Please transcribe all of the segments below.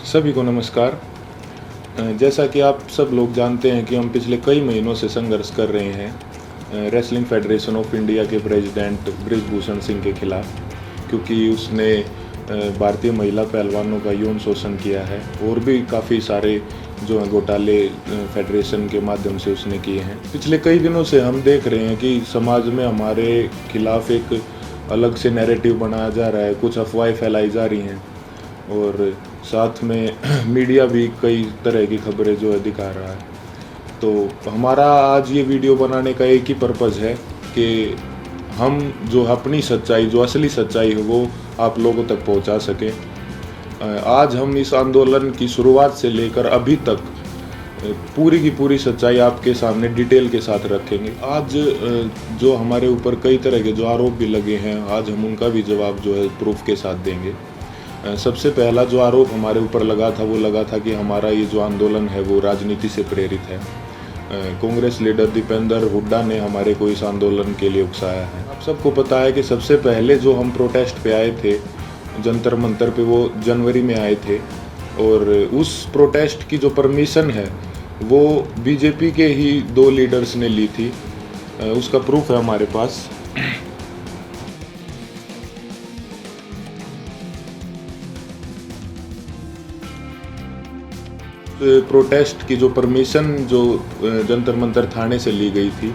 सभी को नमस्कार। जैसा कि आप सब लोग जानते हैं कि हम पिछले कई महीनों से संघर्ष कर रहे हैं रेसलिंग फेडरेशन ऑफ इंडिया के प्रेसिडेंट बृजभूषण सिंह के खिलाफ, क्योंकि उसने भारतीय महिला पहलवानों का यौन शोषण किया है और भी काफ़ी सारे जो हैं घोटाले फेडरेशन के माध्यम से उसने किए हैं। पिछले कई दिनों से हम देख रहे हैं कि समाज में हमारे खिलाफ एक अलग से नैरेटिव बनाया जा रहा है, कुछ अफवाहें फैलाई जा रही हैं और साथ में मीडिया भी कई तरह की खबरें जो है दिखा रहा है। तो हमारा आज ये वीडियो बनाने का एक ही पर्पज़ है कि हम जो अपनी सच्चाई, जो असली सच्चाई है वो आप लोगों तक पहुंचा सकें। आज हम इस आंदोलन की शुरुआत से लेकर अभी तक पूरी की पूरी सच्चाई आपके सामने डिटेल के साथ रखेंगे। आज जो हमारे ऊपर कई तरह के जो आरोप भी लगे हैं, आज हम उनका भी जवाब जो है प्रूफ के साथ देंगे। सबसे पहला जो आरोप हमारे ऊपर लगा था वो लगा था कि हमारा ये जो आंदोलन है वो राजनीति से प्रेरित है। कांग्रेस लीडर दीपेंद्र हुड्डा ने हमारे को इस आंदोलन के लिए उकसाया है। आप सबको पता है कि सबसे पहले जो हम प्रोटेस्ट पे आए थे जंतर मंतर पे, वो जनवरी में आए थे और उस प्रोटेस्ट की जो परमिशन है वो बीजेपी के ही 2 लीडर्स ने ली थी। उसका प्रूफ है हमारे पास। प्रोटेस्ट की जो परमिशन जो जंतर मंतर थाने से ली गई थी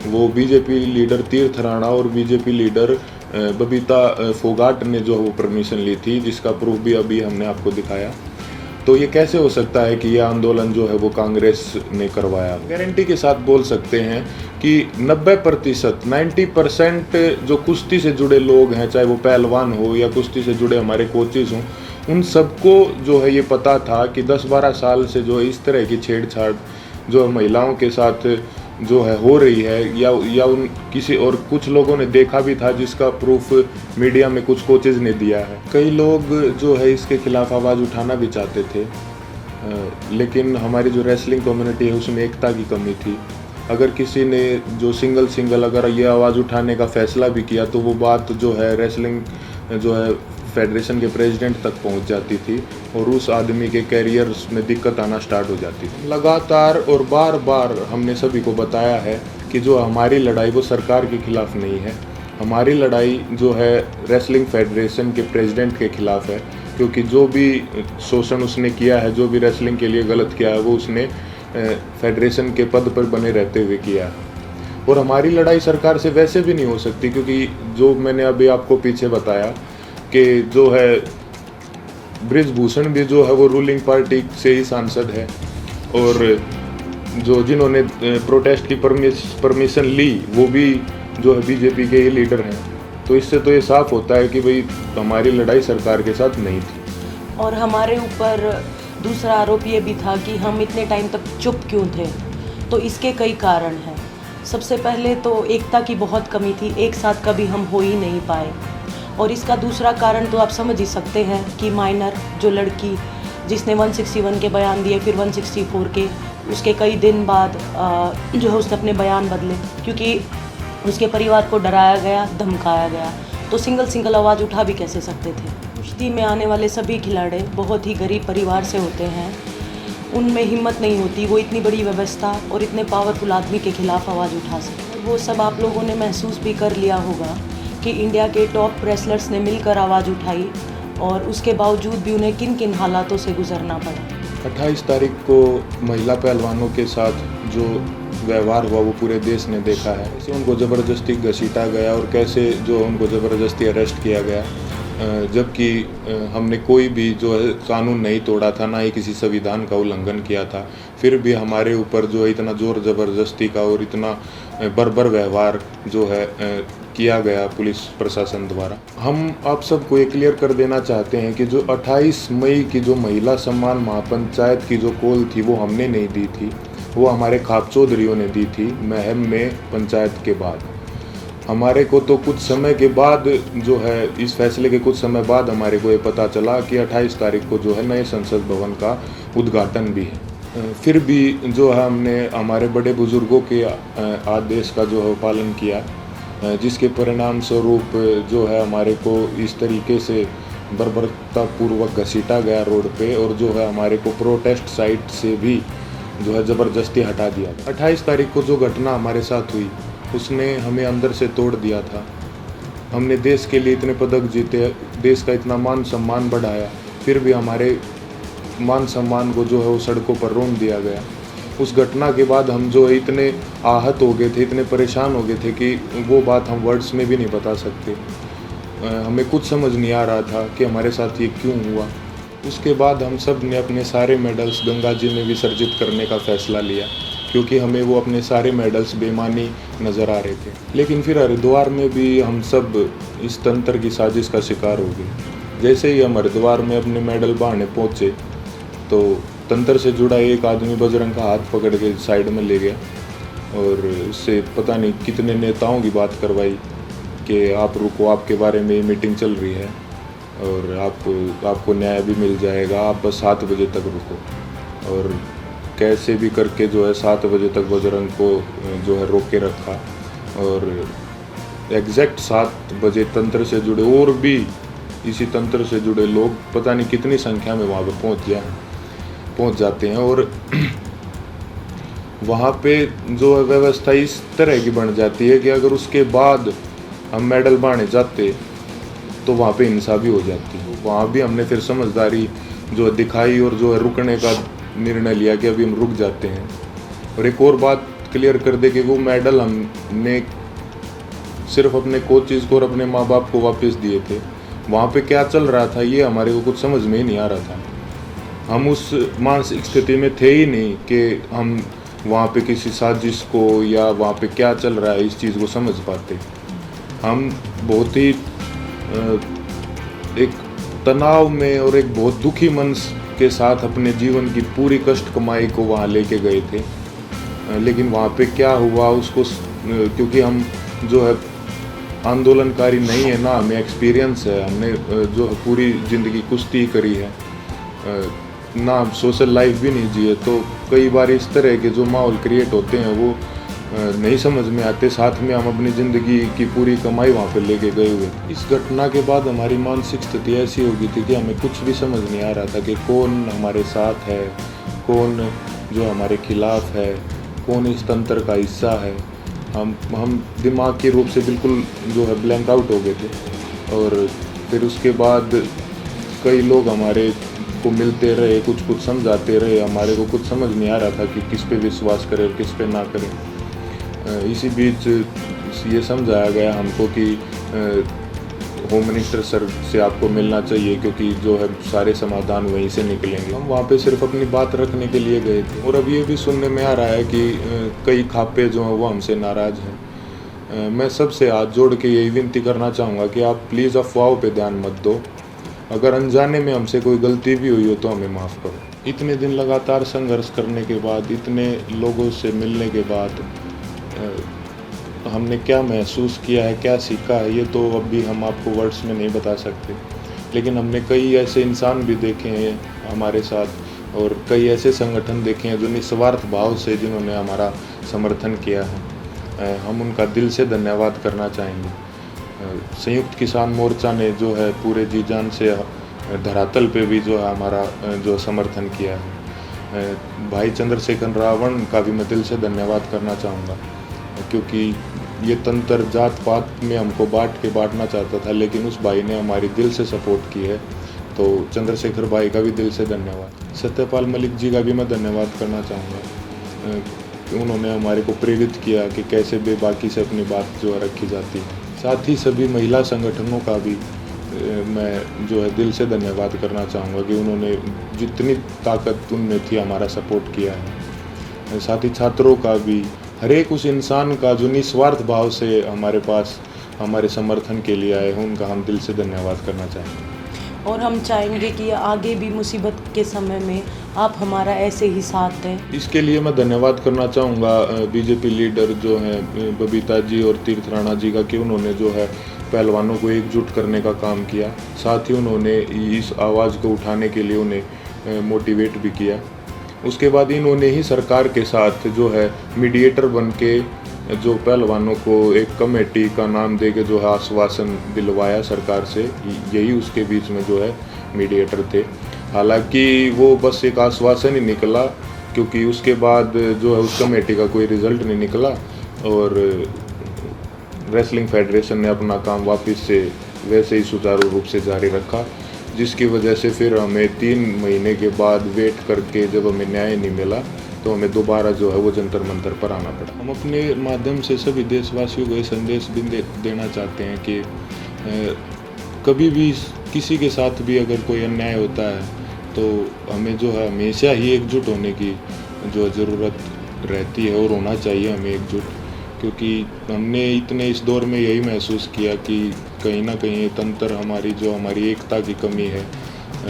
वो बीजेपी लीडर तीर्थ राणा और बीजेपी लीडर बबीता फोगाट ने जो वो परमिशन ली थी, जिसका प्रूफ भी अभी हमने आपको दिखाया। तो ये कैसे हो सकता है कि ये आंदोलन जो है वो कांग्रेस ने करवाया? गारंटी के साथ बोल सकते हैं कि 90% 90% जो कुश्ती से जुड़े लोग हैं, चाहे वो पहलवान हो या कुश्ती से जुड़े हमारे कोचेज हों, उन सबको जो है ये पता था कि 10-12 साल से जो इस तरह की छेड़छाड़ जो महिलाओं के साथ जो है हो रही है, या उन किसी और कुछ लोगों ने देखा भी था, जिसका प्रूफ मीडिया में कुछ कोचेज ने दिया है। कई लोग जो है इसके खिलाफ आवाज़ उठाना भी चाहते थे, लेकिन हमारी जो रेसलिंग कम्युनिटी है उसमें एकता की कमी थी। अगर किसी ने जो सिंगल अगर ये आवाज़ उठाने का फैसला भी किया तो वो बात जो है रेसलिंग जो है फेडरेशन के प्रेसिडेंट तक पहुंच जाती थी और उस आदमी के कैरियर में दिक्कत आना स्टार्ट हो जाती थी। लगातार और बार बार हमने सभी को बताया है कि जो हमारी लड़ाई वो सरकार के खिलाफ नहीं है, हमारी लड़ाई जो है रेसलिंग फेडरेशन के प्रेसिडेंट के खिलाफ है, क्योंकि जो भी शोषण उसने किया है, जो भी रेसलिंग के लिए गलत किया है, वो उसने फेडरेशन के पद पर बने रहते हुए किया है। और हमारी लड़ाई सरकार से वैसे भी नहीं हो सकती, क्योंकि जो मैंने अभी आपको पीछे बताया कि जो है बृजभूषण भी जो है वो रूलिंग पार्टी से ही सांसद है और जो जिन्होंने प्रोटेस्ट की परमिशन ली वो भी जो है बीजेपी के ही लीडर हैं। तो इससे तो ये साफ होता है कि भाई हमारी लड़ाई सरकार के साथ नहीं थी। और हमारे ऊपर दूसरा आरोप ये भी था कि हम इतने टाइम तक चुप क्यों थे। तो इसके कई कारण हैं। सबसे पहले तो एकता की बहुत कमी थी, एक साथ कभी हम हो ही नहीं पाए। और इसका दूसरा कारण तो आप समझ ही सकते हैं कि माइनर जो लड़की जिसने 161 के बयान दिए, फिर 164 के, उसके कई दिन बाद जो है उसने अपने बयान बदले, क्योंकि उसके परिवार को डराया गया, धमकाया गया। तो सिंगल आवाज़ उठा भी कैसे सकते थे। कुश्ती में आने वाले सभी खिलाड़ी बहुत ही गरीब परिवार से होते हैं, उनमें हिम्मत नहीं होती वो इतनी बड़ी व्यवस्था और इतने पावरफुल आदमी के खिलाफ आवाज़ उठा सके। वो सब आप लोगों ने महसूस भी कर लिया होगा कि इंडिया के टॉप रेसलर्स ने मिलकर आवाज़ उठाई और उसके बावजूद भी उन्हें किन किन हालातों से गुजरना पड़ा। 28 तारीख को महिला पहलवानों के साथ जो व्यवहार हुआ वो पूरे देश ने देखा है। कैसे उनको ज़बरदस्ती घसीटा गया और कैसे जो उनको ज़बरदस्ती अरेस्ट किया गया, जबकि हमने कोई भी जो है कानून नहीं तोड़ा था, ना ही किसी संविधान का उल्लंघन किया था। फिर भी हमारे ऊपर जो है इतना ज़ोर ज़बरदस्ती का और इतना बर्बर व्यवहार जो है किया गया पुलिस प्रशासन द्वारा। हम आप सबको ये क्लियर कर देना चाहते हैं कि जो 28 मई की जो महिला सम्मान महापंचायत की जो कॉल थी वो हमने नहीं दी थी, वो हमारे खाप चौधरियों ने दी थी महम में पंचायत के बाद। हमारे को तो कुछ समय के बाद जो है इस फैसले के कुछ समय बाद हमारे को ये पता चला कि 28 तारीख को जो है नए संसद भवन का उद्घाटन भी है। फिर भी जो है हमने हमारे बड़े बुजुर्गों के आदेश का जो है पालन किया, जिसके परिणाम स्वरूप जो है हमारे को इस तरीके से बर्बरतापूर्वक घसीटा गया रोड पे, और जो है हमारे को प्रोटेस्ट साइट से भी जो है ज़बरदस्ती हटा दिया। 28 तारीख को जो घटना हमारे साथ हुई उसने हमें अंदर से तोड़ दिया था। हमने देश के लिए इतने पदक जीते, देश का इतना मान सम्मान बढ़ाया, फिर भी हमारे मान सम्मान को जो है वो सड़कों पर रोन दिया गया। उस घटना के बाद हम जो है इतने आहत हो गए थे, इतने परेशान हो गए थे कि वो बात हम वर्ड्स में भी नहीं बता सकते। हमें कुछ समझ नहीं आ रहा था कि हमारे साथ ये क्यों हुआ। उसके बाद हम सब ने अपने सारे मेडल्स गंगा जी में विसर्जित करने का फ़ैसला लिया, क्योंकि हमें वो अपने सारे मेडल्स बेईमानी नज़र आ रहे थे। लेकिन फिर हरिद्वार में भी हम सब इस तंत्र की साजिश का शिकार हो गए। जैसे ही हम हरिद्वार में अपने मेडल बहाने पहुँचे तो तंत्र से जुड़ा एक आदमी बजरंग का हाथ पकड़ के साइड में ले गया और उससे पता नहीं कितने नेताओं की बात करवाई कि आप रुको, आपके बारे में मीटिंग चल रही है और आपको न्याय भी मिल जाएगा, आप बस 7 बजे तक रुको। और कैसे भी करके जो है 7 बजे तक बजरंग को जो है रोक के रखा, और एग्जैक्ट 7 बजे तंत्र से जुड़े और भी इसी तंत्र से जुड़े लोग पता नहीं कितनी संख्या में वहाँ पर पहुँच जाते हैं। और वहाँ पे जो है व्यवस्था इस तरह की बन जाती है कि अगर उसके बाद हम मेडल बांटे जाते तो वहाँ पे हिंसा भी हो जाती है। वहाँ भी हमने फिर समझदारी जो दिखाई और जो है रुकने का निर्णय लिया कि अभी हम रुक जाते हैं। और एक और बात क्लियर कर दे कि वो मेडल हमने सिर्फ अपने कोचेज़ को और अपने माँ बाप को वापस दिए थे। वहाँ पे क्या चल रहा था ये हमारे को कुछ समझ में ही नहीं आ रहा था। हम उस मानसिक स्थिति में थे ही नहीं कि हम वहाँ पे किसी साजिश को या वहाँ पे क्या चल रहा है इस चीज़ को समझ पाते। हम बहुत ही एक तनाव में और एक बहुत दुखी मन के साथ अपने जीवन की पूरी कष्ट कमाई को वहाँ लेके गए थे। लेकिन वहाँ पे क्या हुआ उसको, क्योंकि हम जो है आंदोलनकारी नहीं है ना, हमें एक्सपीरियंस है, हमने जो है पूरी ज़िंदगी कुश्ती करी है ना, सोशल लाइफ भी नहीं जिए, तो कई बार इस तरह के जो माहौल क्रिएट होते हैं वो नहीं समझ में आते। साथ में हम अपनी ज़िंदगी की पूरी कमाई वहाँ पे लेके गए हुए। इस घटना के बाद हमारी मानसिक स्थिति ऐसी हो गई थी कि हमें कुछ भी समझ नहीं आ रहा था कि कौन हमारे साथ है, कौन जो हमारे खिलाफ है, कौन इस तंत्र का हिस्सा है। हम दिमाग के रूप से बिल्कुल जो है ब्लैंक आउट हो गए थे। और फिर उसके बाद कई लोग हमारे को मिलते रहे, कुछ समझाते रहे, हमारे को कुछ समझ नहीं आ रहा था कि किस पे विश्वास करें और किस पे ना करें। इसी बीच ये समझाया गया हमको कि होम मिनिस्टर सर से आपको मिलना चाहिए, क्योंकि जो है सारे समाधान वहीं से निकलेंगे। हम वहाँ पे सिर्फ अपनी बात रखने के लिए गए थे। और अब ये भी सुनने में आ रहा है कि कई खापे जो हैं वो हमसे नाराज़ हैं। मैं सबसे हाथ जोड़ के यही विनती करना चाहूँगा कि आप प्लीज़ अफवाहों पे ध्यान मत दो। अगर अनजाने में हमसे कोई गलती भी हुई हो तो हमें माफ़ करो। इतने दिन लगातार संघर्ष करने के बाद, इतने लोगों से मिलने के बाद हमने क्या महसूस किया है, क्या सीखा है, ये तो अभी हम आपको वर्ड्स में नहीं बता सकते। लेकिन हमने कई ऐसे इंसान भी देखे हैं हमारे साथ, और कई ऐसे संगठन देखे हैं जो निस्वार्थ भाव से जिन्होंने हमारा समर्थन किया है। हम उनका दिल से धन्यवाद करना चाहेंगे। संयुक्त किसान मोर्चा ने जो है पूरे जी जान से धरातल पे भी जो है हमारा जो समर्थन किया है। भाई चंद्रशेखर रावण का भी मैं दिल से धन्यवाद करना चाहूँगा, क्योंकि ये तंत्र जात पात में हमको बांटना चाहता था, लेकिन उस भाई ने हमारी दिल से सपोर्ट की है। तो चंद्रशेखर भाई का भी दिल से धन्यवाद। सत्यपाल मलिक जी का भी मैं धन्यवाद करना चाहूँगा। उन्होंने हमारे को प्रेरित किया कि कैसे बेबाकी से अपनी बात जो है रखी जाती है। साथ ही सभी महिला संगठनों का भी मैं जो है दिल से धन्यवाद करना चाहूँगा कि उन्होंने जितनी ताकत उनमें थी हमारा सपोर्ट किया है। साथ ही छात्रों का भी, हर एक उस इंसान का जो निस्वार्थ भाव से हमारे पास हमारे समर्थन के लिए आए हैं, उनका हम दिल से धन्यवाद करना चाहेंगे। और हम चाहेंगे कि आगे भी मुसीबत के समय में आप हमारा ऐसे ही साथ दें। इसके लिए मैं धन्यवाद करना चाहूँगा बीजेपी लीडर जो हैं बबीता जी और तीर्थ राणा जी का, कि उन्होंने जो है पहलवानों को एकजुट करने का काम किया। साथ ही उन्होंने इस आवाज़ को उठाने के लिए उन्हें मोटिवेट भी किया। उसके बाद इन्होंने ही सरकार के साथ जो है मीडिएटर बन के जो पहलवानों को एक कमेटी का नाम दे के जो है आश्वासन दिलवाया सरकार से, यही उसके बीच में जो है मीडिएटर थे। हालांकि वो बस एक आश्वासन ही निकला, क्योंकि उसके बाद जो है उस कमेटी का कोई रिज़ल्ट नहीं निकला और रेसलिंग फेडरेशन ने अपना काम वापस से वैसे ही सुचारू रूप से जारी रखा, जिसकी वजह से फिर हमें 3 महीने के बाद वेट करके जब हमें न्याय नहीं मिला तो हमें दोबारा जो है वो जंतर मंतर पर आना पड़ा। हम अपने माध्यम से सभी देशवासियों को ये संदेश भी देना चाहते हैं कि कभी भी किसी के साथ भी अगर कोई अन्याय होता है तो हमें जो है हमेशा ही एकजुट होने की जो ज़रूरत रहती है और होना चाहिए हमें एकजुट, क्योंकि हमने इतने इस दौर में यही महसूस किया कि कहीं ना कहीं तंत्र हमारी एकता की कमी है,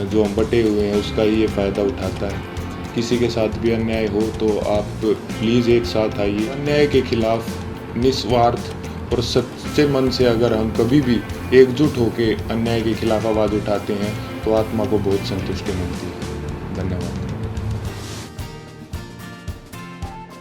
जो हम बटे हुए हैं उसका ही ये फ़ायदा उठाता है। किसी के साथ भी अन्याय हो तो आप प्लीज़ एक साथ आइए। अन्याय के खिलाफ निस्वार्थ और सच्चे मन से अगर हम कभी भी एकजुट होकर अन्याय के खिलाफ आवाज़ उठाते हैं तो आत्मा को बहुत संतुष्टि मिलती है। धन्यवाद।